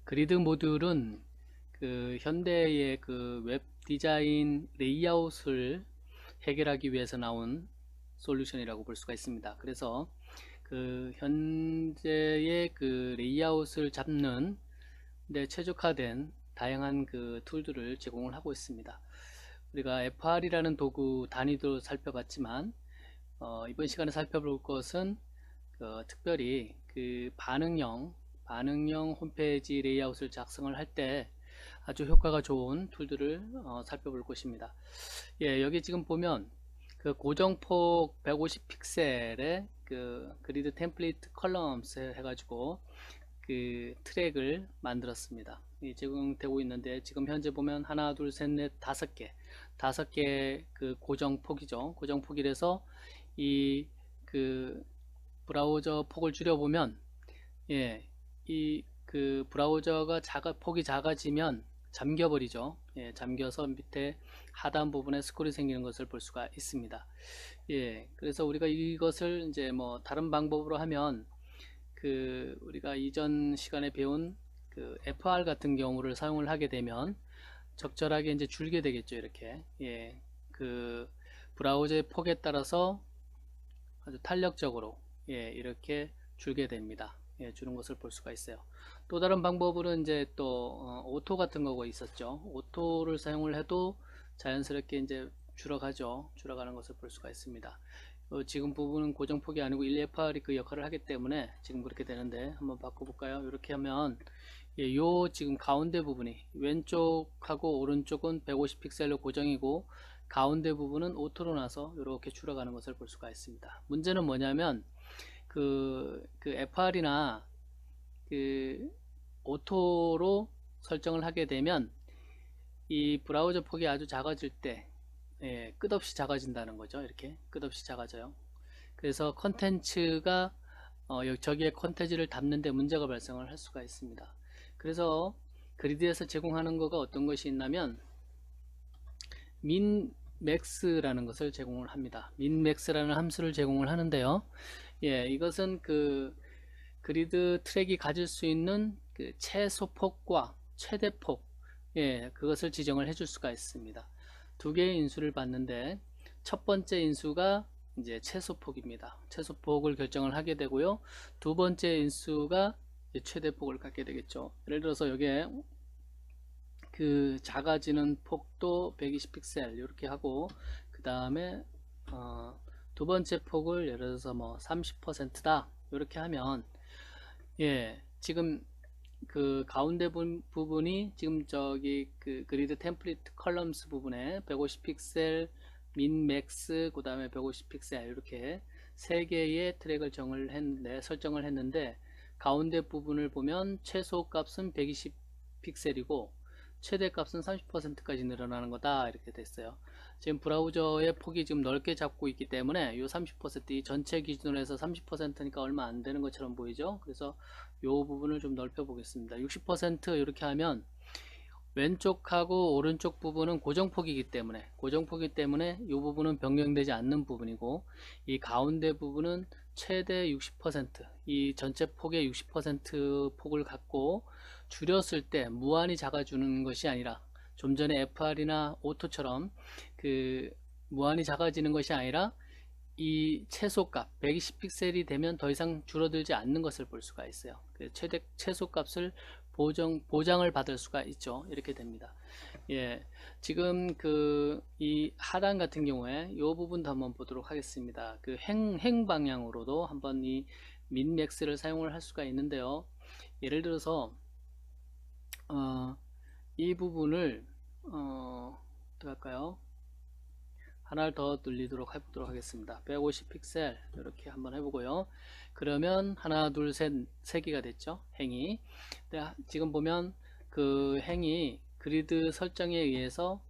그리드 모듈은 그 현대의 그 웹 디자인 레이아웃을 해결하기 위해서 나온 솔루션이라고 볼 수가 있습니다. 그래서 그 현재의 그 레이아웃을 잡는 데 최적화된 다양한 그 툴들을 제공을 하고 있습니다. 우리가 FR이라는 도구 단위도 살펴봤지만 이번 시간에 살펴볼 것은 특별히 그 반응형 홈페이지 레이아웃을 작성을 할 때 아주 효과가 좋은 툴들을 살펴볼 것입니다. 예, 여기 지금 보면 그 고정폭 150 픽셀의 그 그리드 템플릿 컬럼스 해가지고 그 트랙을 만들었습니다. 제공되고 있는데 지금 현재 보면 하나, 둘, 셋, 넷, 다섯 개 그 고정폭이죠. 고정폭이라서 이 그 브라우저 폭을 줄여보면 예, 이 그 브라우저가 폭이 작아지면 잠겨버리죠. 예, 잠겨서 밑에 하단 부분에 스크롤이 생기는 것을 볼 수가 있습니다. 예, 그래서 우리가 이것을 이제 뭐 다른 방법으로 하면 그 우리가 이전 시간에 배운 그 FR 같은 경우를 사용을 하게 되면 적절하게 이제 줄게 되겠죠. 이렇게 예, 그 브라우저의 폭에 따라서 아주 탄력적으로 예, 이렇게 줄게 됩니다. 예, 주는 것을 볼 수가 있어요. 또 다른 방법으로 이제 또 오토 같은 거가 있었죠. 오토를 사용을 해도 자연스럽게 이제 줄어가죠. 줄어가는 것을 볼 수가 있습니다. 지금 부분은 고정폭이 아니고 1FR이 그 역할을 하기 때문에 지금 그렇게 되는데 한번 바꿔볼까요? 이렇게 하면 예, 요 지금 가운데 부분이 왼쪽하고 오른쪽은 150 픽셀로 고정이고 가운데 부분은 오토로 나서 이렇게 줄어가는 것을 볼 수가 있습니다. 문제는 뭐냐면 그 FR이나 그 오토로 설정을 하게 되면 이 브라우저 폭이 아주 작아질 때 예, 끝없이 작아진다는 거죠. 이렇게 끝없이 작아져요. 그래서 컨텐츠가 저기에 컨텐츠를 담는 데 문제가 발생을 할 수가 있습니다. 그래서 그리드에서 제공하는 거가 어떤 것이 있냐면 민맥스라는 것을 제공을 합니다. 민맥스라는 함수를 제공을 하는데요. 예, 이것은 그 그리드 트랙이 가질 수 있는 그 최소폭과 최대폭, 예, 그것을 지정을 해줄 수가 있습니다. 두 개의 인수를 받는데 첫 번째 인수가 이제 최소폭입니다. 최소폭을 결정을 하게 되고요. 두 번째 인수가 최대폭을 갖게 되겠죠. 예를 들어서 여기에 그 작아지는 폭도 120 픽셀 이렇게 하고 그 다음에 두 번째 폭을 예를 들어서 뭐 30%다 이렇게 하면 예, 지금 그 가운데 부분이 지금 저기 그 그리드 템플릿 컬럼스 부분에 150 픽셀 민 맥스 그 다음에 150 픽셀 이렇게 세 개의 트랙을 설정을 했는데 가운데 부분을 보면 최소 값은 120 픽셀이고 최대 값은 30%까지 늘어나는 거다 이렇게 됐어요. 지금 브라우저의 폭이 지금 넓게 잡고 있기 때문에 이 30%이 전체 기준으로 해서 30%니까 얼마 안 되는 것처럼 보이죠. 그래서 이 부분을 좀 넓혀 보겠습니다. 60% 이렇게 하면 왼쪽하고 오른쪽 부분은 고정폭이기 때문에 이 부분은 변경되지 않는 부분이고 이 가운데 부분은 최대 60%이 전체 폭의 60% 폭을 갖고 줄였을 때 무한히 작아주는 것이 아니라 좀 전에 FR이나 오토처럼 그 무한히 작아지는 것이 아니라 이 최소값 120 픽셀이 되면 더 이상 줄어들지 않는 것을 볼 수가 있어요. 최소값을 보장을 받을 수가 있죠. 이렇게 됩니다. 예, 지금 그 이 하단 같은 경우에 이 부분도 한번 보도록 하겠습니다. 그 행 방향으로도 한번 이 민맥스를 사용을 할 수가 있는데요. 예를 들어서 이 부분을 어떻게 할까요? 하나를 더 늘리도록 해보도록 하겠습니다. 150 픽셀 이렇게 한번 해보고요. 그러면 하나 둘셋 개가 됐죠. 행이. 지금 보면 그 행이 그리드 설정에 의해서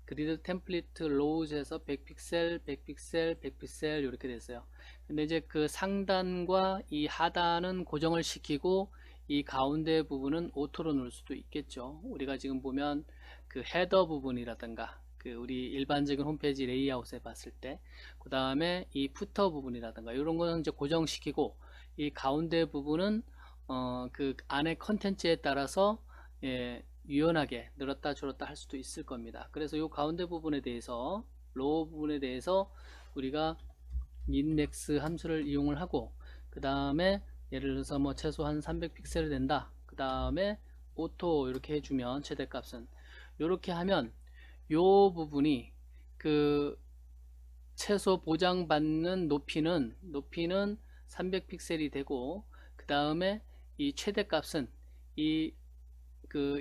그리드 템플릿 로우즈에서 100픽셀 100픽셀 100픽셀 이렇게 됐어요. 근데 이제 그 상단과 이 하단은 고정을 시키고 이 가운데 부분은 오토로 넣을 수도 있겠죠. 우리가 지금 보면 그 헤더 부분이라든가 그 우리 일반적인 홈페이지 레이아웃에 봤을 때 그 다음에 이 푸터 부분이라든가 이런 거는 이제 고정시키고 이 가운데 부분은 그 안에 컨텐츠에 따라서 예, 유연하게 늘었다 줄었다 할 수도 있을 겁니다. 그래서 이 가운데 부분에 대해서 로우 부분에 대해서 우리가 민맥스 함수를 이용을 하고, 그 다음에 예를 들어서 뭐 최소한 300픽셀이 된다, 그 다음에 오토 이렇게 해주면 최대값은 이렇게 하면 요 부분이 그 최소 보장받는 높이는 300픽셀이 되고, 그 다음에 이 최대값은 이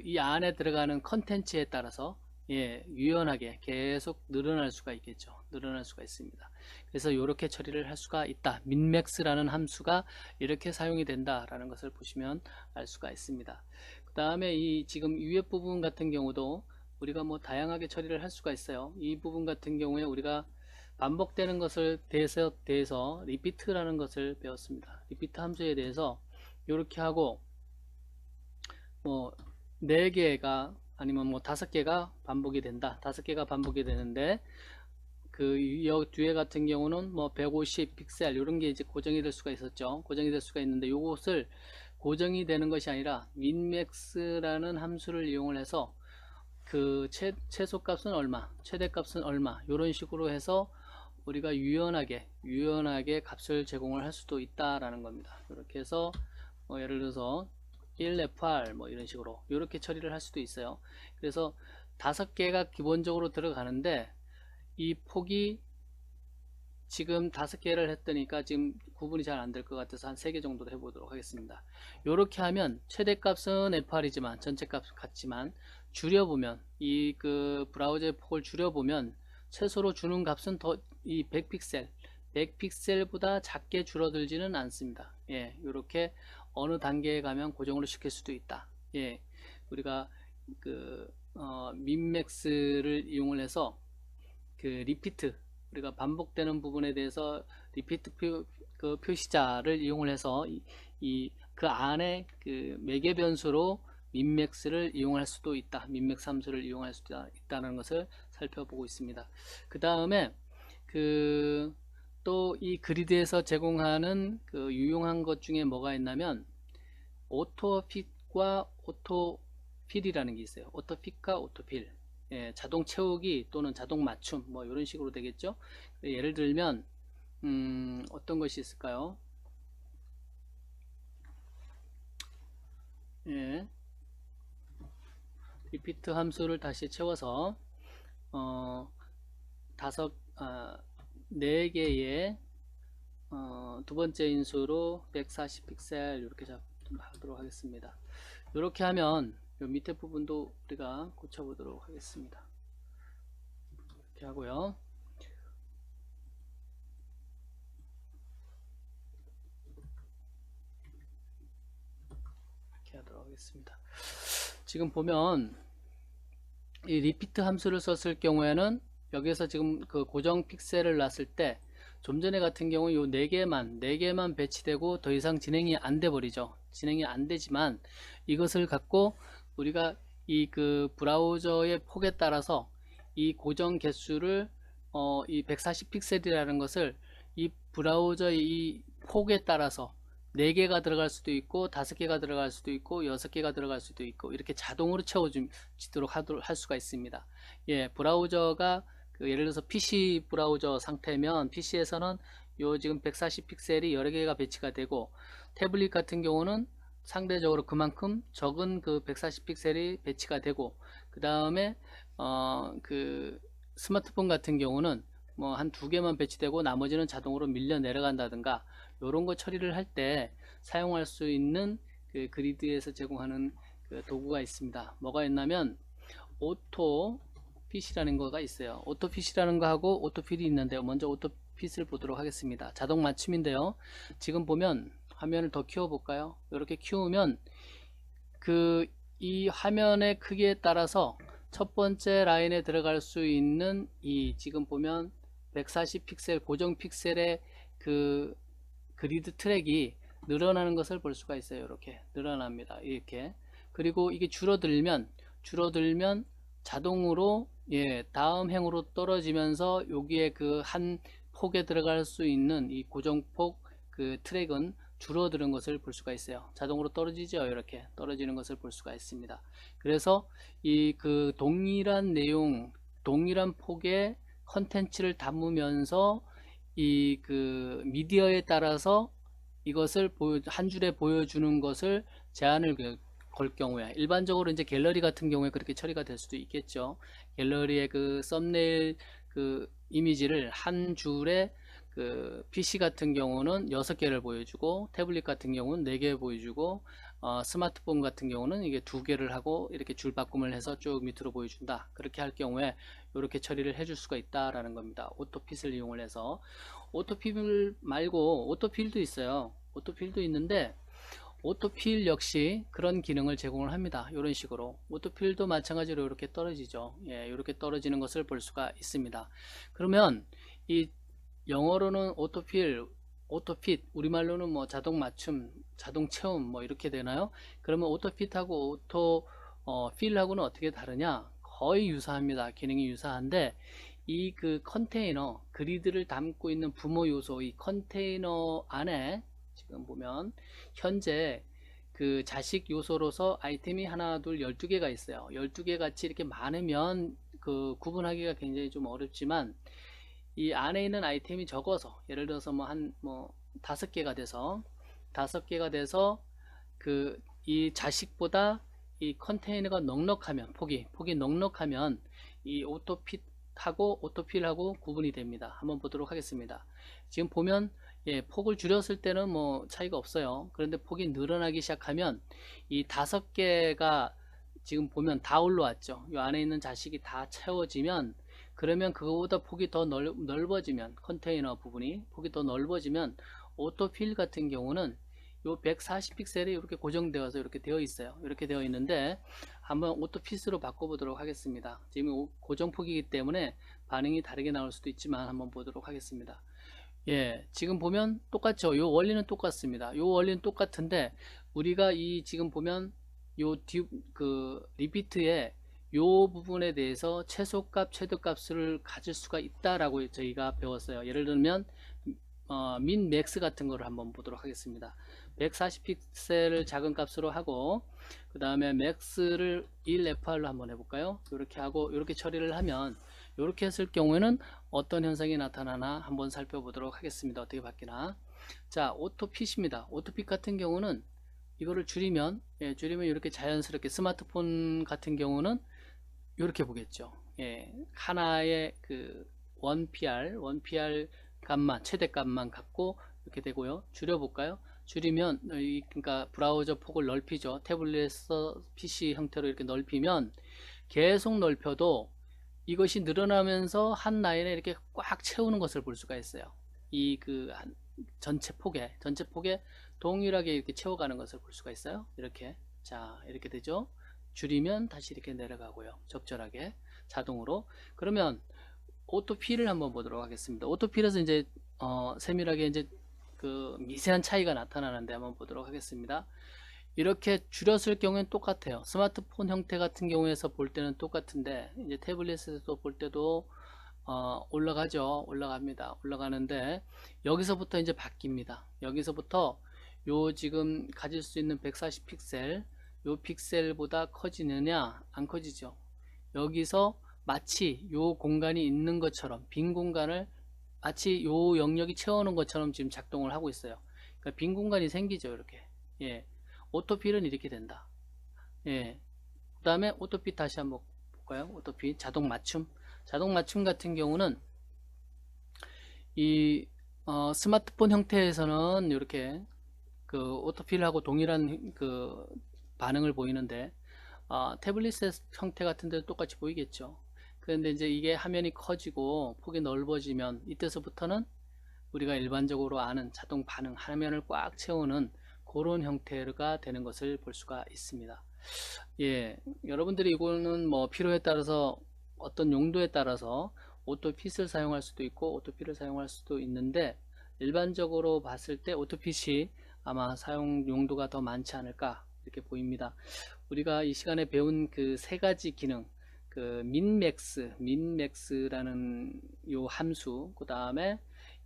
이 안에 들어가는 컨텐츠에 따라서 예, 유연하게 계속 늘어날 수가 있겠죠. 늘어날 수가 있습니다. 그래서 이렇게 처리를 할 수가 있다. 민맥스라는 함수가 이렇게 사용이 된다라는 것을 보시면 알 수가 있습니다. 그 다음에 이 지금 위에 부분 같은 경우도 우리가 뭐 다양하게 처리를 할 수가 있어요. 이 부분 같은 경우에 우리가 반복되는 것을 대해서 리피트라는 것을 배웠습니다. 리피트 함수에 대해서 이렇게 하고 뭐 4개가 아니면 뭐 5개가 반복이 된다. 5개가 반복이 되는데 그 뒤에 같은 경우는 뭐 150 픽셀 이런 게 이제 고정이 될 수가 있었죠. 고정이 될 수가 있는데 요것을 고정이 되는 것이 아니라 민맥스라는 함수를 이용을 해서 그 최소값은 얼마, 최대값은 얼마 이런 식으로 해서 우리가 유연하게 값을 제공을 할 수도 있다라는 겁니다. 이렇게 해서 뭐 예를 들어서 1fr 뭐 이런 식으로 이렇게 처리를 할 수도 있어요. 그래서 5개가 기본적으로 들어가는데 이 폭이 지금 5개를 했더니까 지금 구분이 잘 안 될 것 같아서 한 3개 정도로 해보도록 하겠습니다. 이렇게 하면 최대값은 fr이지만 전체값 같지만 줄여보면 이 그 브라우저의 폭을 줄여보면 최소로 주는 값은 더 이 100픽셀보다 작게 줄어들지는 않습니다. 예, 이렇게 어느 단계에 가면 고정으로 시킬 수도 있다. 예, 우리가 민맥스를 이용을 해서 그 리피트, 우리가 반복되는 부분에 대해서 리피트 표시자를 이용을 해서 그 안에 그 매개 변수로 민맥스를 이용할 수도 있다. 민맥스 함수를 이용할 수도 있다는 것을 살펴보고 있습니다. 그 다음에 또 이 그리드에서 제공하는 그 유용한 것 중에 뭐가 있냐면 오토핏과 오토필이라는 게 있어요. 오토핏과 오토필. 예, 자동 채우기 또는 자동 맞춤 뭐 이런 식으로 되겠죠. 예를 들면 어떤 것이 있을까요? 예, 리피트 함수를 다시 채워서 4개의 두 번째 인수로 140 픽셀 이렇게 하도록 하겠습니다. 이렇게 하면 이 밑에 부분도 우리가 고쳐보도록 하겠습니다. 이렇게 하고요. 이렇게 하도록 하겠습니다. 지금 보면 이 리피트 함수를 썼을 경우에는 여기서 지금 그 고정 픽셀을 놨을 때 좀 전에 같은 경우 요 4개만 배치되고 더 이상 진행이 안 돼 버리죠. 진행이 안 되지만 이것을 갖고 우리가 이 그 브라우저의 폭에 따라서 이 고정 개수를 이 140 픽셀이라는 것을 이 브라우저의 이 폭에 따라서 4개가 들어갈 수도 있고 5개가 들어갈 수도 있고 6개가 들어갈 수도 있고 이렇게 자동으로 채워지도록 할 수가 있습니다. 예, 브라우저가 예를 들어서 PC 브라우저 상태면 PC에서는 요 지금 140 픽셀이 여러 개가 배치가 되고 태블릿 같은 경우는 상대적으로 그만큼 적은 그 140 픽셀이 배치가 되고 그 다음에 그 스마트폰 같은 경우는 뭐 한 2개만 배치되고 나머지는 자동으로 밀려 내려간다든가 이런 거 처리를 할 때 사용할 수 있는 그 그리드에서 제공하는 그 도구가 있습니다. 뭐가 있냐면 오토핏이라는 거가 있어요. 오토핏이라는 거하고 오토필이 있는데요. 먼저 오토핏을 보도록 하겠습니다. 자동 맞춤인데요. 지금 보면 화면을 더 키워 볼까요? 이렇게 키우면 이 화면의 크기에 따라서 첫 번째 라인에 들어갈 수 있는 이 지금 보면 140 픽셀 고정 픽셀의 그 그리드 트랙이 늘어나는 것을 볼 수가 있어요. 이렇게 늘어납니다. 이렇게. 그리고 이게 줄어들면 자동으로 예, 다음 행으로 떨어지면서 여기에 그 한 폭에 들어갈 수 있는 이 고정폭 그 트랙은 줄어드는 것을 볼 수가 있어요. 자동으로 떨어지죠. 이렇게 떨어지는 것을 볼 수가 있습니다. 그래서 이 그 동일한 내용, 동일한 폭의 컨텐츠를 담으면서 이 그 미디어에 따라서 이것을 한 줄에 보여주는 것을 제한을 걸 경우에, 일반적으로 이제 갤러리 같은 경우에 그렇게 처리가 될 수도 있겠죠. 갤러리의 그 썸네일 그 이미지를 한 줄에 그 PC 같은 경우는 6개를 보여주고, 태블릿 같은 경우는 4개 보여주고, 스마트폰 같은 경우는 이게 2개를 하고 이렇게 줄 바꿈을 해서 쭉 밑으로 보여준다. 그렇게 할 경우에 이렇게 처리를 해줄 수가 있다라는 겁니다. 오토핏을 이용을 해서. 오토필 말고 오토필도 있어요. 오토필도 있는데, 오토필 역시 그런 기능을 제공을 합니다. 이런 식으로 오토필도 마찬가지로 이렇게 떨어지죠. 예, 이렇게 떨어지는 것을 볼 수가 있습니다. 그러면 이 영어로는 오토필, 오토핏, 우리말로는 뭐 자동 맞춤, 자동 체험 뭐 이렇게 되나요? 그러면 오토핏하고 오토 필하고는 어떻게 다르냐? 거의 유사합니다. 기능이 유사한데, 이 그 컨테이너, 그리드를 담고 있는 부모 요소, 이 컨테이너 안에 지금 보면 현재 그 자식 요소로서 아이템이 하나, 둘, 12개가 있어요. 12개 같이 이렇게 많으면 그 구분하기가 굉장히 좀 어렵지만, 이 안에 있는 아이템이 적어서, 예를 들어서 뭐 한 뭐 5개가 돼서, 5개가 돼서 그 이 자식보다 이 컨테이너가 넉넉하면, 폭이 넉넉하면 이 오토핏하고 오토필하고 구분이 됩니다. 한번 보도록 하겠습니다. 지금 보면, 예, 폭을 줄였을 때는 뭐 차이가 없어요. 그런데 폭이 늘어나기 시작하면 이 5개가 지금 보면 다 올라왔죠. 이 안에 있는 자식이 다 채워지면, 그러면 그거보다 폭이 더 넓어지면, 컨테이너 부분이 폭이 더 넓어지면 오토필 같은 경우는 요 140픽셀이 이렇게 고정되어서 이렇게 되어 있어요. 이렇게 되어 있는데, 한번 오토핏으로 바꿔보도록 하겠습니다. 지금 고정폭이기 때문에 반응이 다르게 나올 수도 있지만 한번 보도록 하겠습니다. 예, 지금 보면 똑같죠. 요 원리는 똑같습니다. 요 원리는 똑같은데, 우리가 이 지금 보면 요 그 리피트에 요 부분에 대해서 최소값, 최대값을 가질 수가 있다라고 저희가 배웠어요. 예를 들면 민 맥스 같은 거를 한번 보도록 하겠습니다. 140픽셀을 작은 값으로 하고, 그 다음에 맥스를 1FR로 한번 해볼까요? 이렇게 하고 이렇게 처리를 하면, 이렇게 했을 경우에는 어떤 현상이 나타나나 한번 살펴보도록 하겠습니다. 어떻게 바뀌나. 자, 오토핏입니다. 오토핏 같은 경우는 이거를 줄이면, 예, 줄이면 이렇게 자연스럽게, 스마트폰 같은 경우는 이렇게 보겠죠. 예, 하나의 그 1PR 값만, 최대값만 갖고 이렇게 되고요. 줄여볼까요? 줄이면, 그러니까 브라우저 폭을 넓히죠. 태블릿에서 PC 형태로 이렇게 넓히면, 계속 넓혀도 이것이 늘어나면서 한 라인에 이렇게 꽉 채우는 것을 볼 수가 있어요. 이 그 전체 폭에 동일하게 이렇게 채워가는 것을 볼 수가 있어요. 이렇게. 자, 이렇게 되죠. 줄이면 다시 이렇게 내려가고요. 적절하게 자동으로. 그러면 오토필을 한번 보도록 하겠습니다. 오토필에서 이제 세밀하게 이제 그 미세한 차이가 나타나는데 한번 보도록 하겠습니다. 이렇게 줄였을 경우엔 똑같아요. 스마트폰 형태 같은 경우에서 볼 때는 똑같은데, 이제 태블릿에서 볼 때도 올라가죠. 올라갑니다. 올라가는데, 여기서부터 이제 바뀝니다. 여기서부터 요 지금 가질 수 있는 140픽셀, 요 픽셀보다 커지느냐 안 커지죠. 여기서 마치 요 공간이 있는 것처럼, 빈 공간을 마치 요 영역이 채워놓은 것처럼 지금 작동을 하고 있어요. 그러니까 빈 공간이 생기죠. 이렇게. 예, 오토필은 이렇게 된다. 예, 그 다음에 오토핏 다시 한번 볼까요? 오토핏 자동 맞춤 같은 경우는 이 스마트폰 형태에서는 이렇게 그 오토필하고 동일한 그 반응을 보이는데, 태블릿 형태 같은 데도 똑같이 보이겠죠. 그런데 이제 이게 화면이 커지고 폭이 넓어지면, 이때서부터는 우리가 일반적으로 아는 자동 반응, 화면을 꽉 채우는 그런 형태가 되는 것을 볼 수가 있습니다. 예, 여러분들이 이거는 뭐 필요에 따라서, 어떤 용도에 따라서 오토핏을 사용할 수도 있고 오토필을 사용할 수도 있는데, 일반적으로 봤을 때 오토핏이 아마 사용 용도가 더 많지 않을까 이렇게 보입니다. 우리가 이 시간에 배운 그 3가지 기능, 그 민맥스라는 요 함수, 그 다음에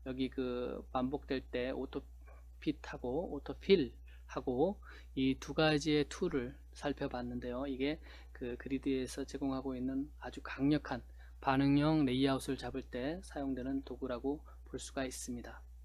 여기 그 반복될 때 오토핏 오토핏하고 오토필하고 이 두 가지의 툴을 살펴봤는데요. 이게 그 그리드에서 제공하고 있는 아주 강력한 반응형 레이아웃을 잡을 때 사용되는 도구라고 볼 수가 있습니다.